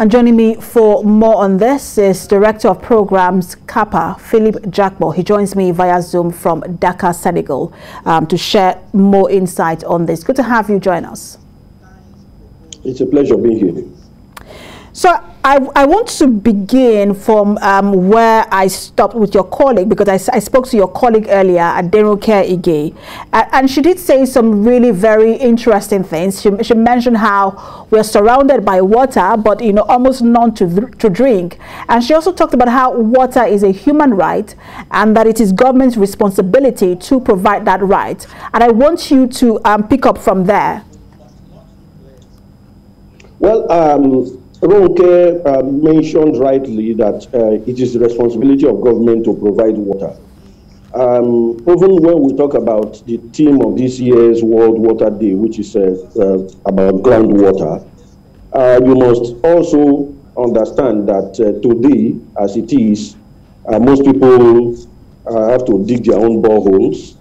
And joining me for more on this is Director of Programs, Cappa, Philip Jakpor. He joins me via Zoom from Dakar, Senegal, to share more insight on this. Good to have you join us. It's a pleasure being here. So I want to begin from where I stopped with your colleague, because I spoke to your colleague earlier, Aderoke Ige, and she did say some really very interesting things. She mentioned how we're surrounded by water, but almost none to drink. And she also talked about how water is a human right and that it is government's responsibility to provide that right. And I want you to pick up from there. Well, Ronke mentioned rightly that it is the responsibility of government to provide water. Even when we talk about the theme of this year's World Water Day, which is about groundwater, you must also understand that today, as it is, most people have to dig their own boreholes,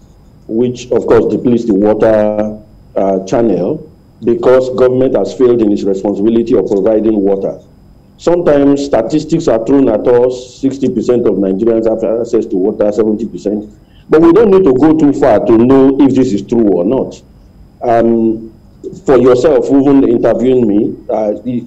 which of course depletes the water channel, because government has failed in its responsibility of providing water. Sometimes statistics are thrown at us, 60% of Nigerians have access to water, 70%. But we don't need to go too far to know if this is true or not. For yourself, even interviewing me,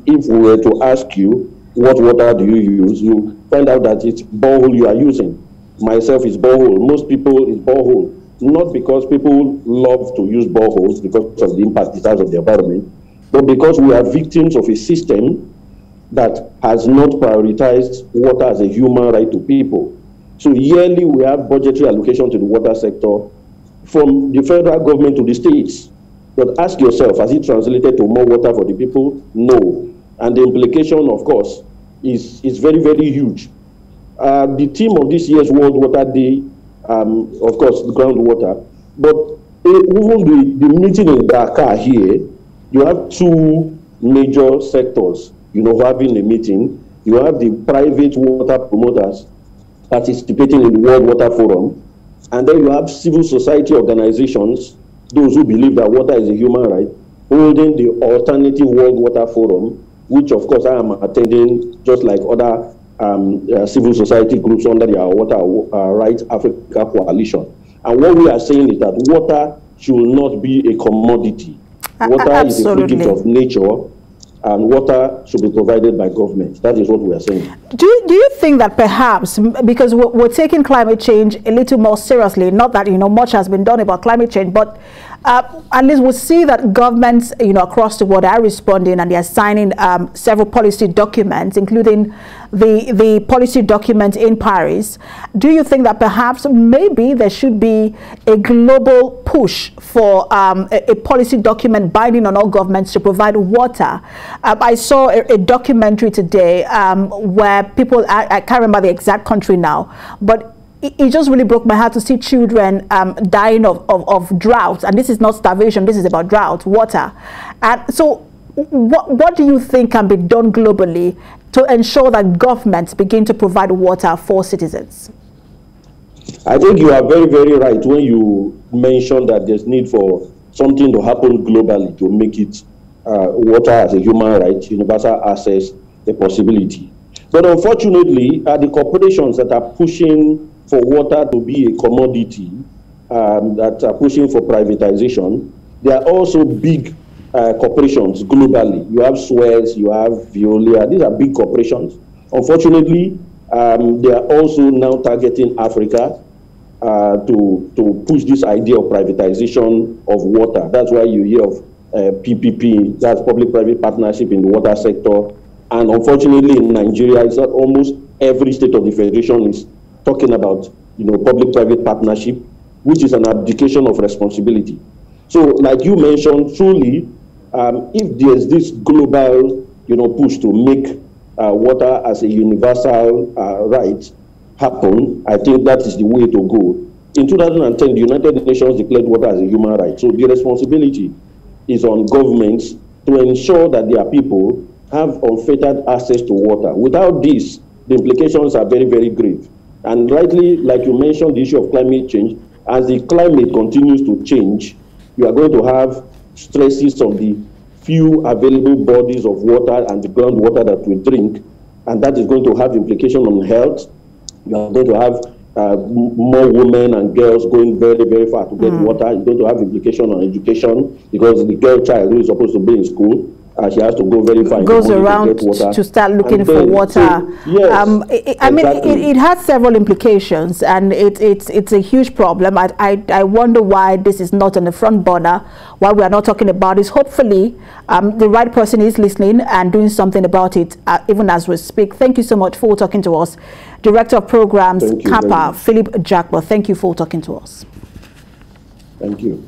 if we were to ask you, what water do you use? You find out that it's borehole you are using. Myself is borehole. Most people is borehole. Not because people love to use boreholes because of the impact it has on the environment, but because we are victims of a system that has not prioritized water as a human right to people. So yearly we have budgetary allocation to the water sector from the federal government to the states. But ask yourself, has it translated to more water for the people? No. And the implication, of course, is very, very huge. The theme of this year's World Water Day, of course, the groundwater. But even the meeting in Dakar here, you have two major sectors, having a meeting. You have the private water promoters participating in the World Water Forum, and then you have civil society organizations, those who believe that water is a human right, holding the Alternative World Water Forum, which of course I am attending, just like other civil society groups under the Water Rights Africa Coalition. And what we are saying is that water should not be a commodity. Water is a free gift of nature, and water should be provided by government. That is what we are saying. Do you think that perhaps, because we're taking climate change a little more seriously, not that much has been done about climate change, but at least we'll see that governments across the world are responding, and they are signing several policy documents, including the policy document in Paris. Do you think that perhaps maybe there should be a global push for a policy document binding on all governments to provide water? I saw a documentary today where people, I can't remember the exact country now, but it just really broke my heart to see children dying of drought. And this is not starvation, this is about drought, water. And so what do you think can be done globally to ensure that governments begin to provide water for citizens? I think you are very, very right when you mention that there's need for something to happen globally to make it water as a human right, universal access, a possibility. But unfortunately, the corporations that are pushing for water to be a commodity, that are pushing for privatization, they are also big corporations globally. You have Suez, you have Veolia. These are big corporations. Unfortunately, they are also now targeting Africa to push this idea of privatization of water. That's why you hear of PPP, that's public-private partnership in the water sector. And unfortunately, in Nigeria, it's not almost every state of the federation is talking about public-private partnership, which is an abdication of responsibility. So, like you mentioned, truly, if there's this global push to make water as a universal right happen, I think that is the way to go. In 2010, the United Nations declared water as a human right. So the responsibility is on governments to ensure that their people have unfettered access to water. Without this, the implications are very, very grave. And rightly, like you mentioned, the issue of climate change, as the climate continues to change, you are going to have stresses on the few available bodies of water and the groundwater that we drink, and that is going to have implication on health. You are going to have more women and girls going very, very far to get water. It's going to have implication on education, because the girl child who is supposed to be in school, she has to go very far. Goes around to start looking for water. So, yes, I mean, it has several implications, and it's a huge problem. I wonder why this is not on the front burner, why we are not talking about this. Hopefully, the right person is listening and doing something about it, even as we speak. Thank you so much for talking to us. Director of Programs, Cappa, Philip Jakpor. Thank you for talking to us. Thank you.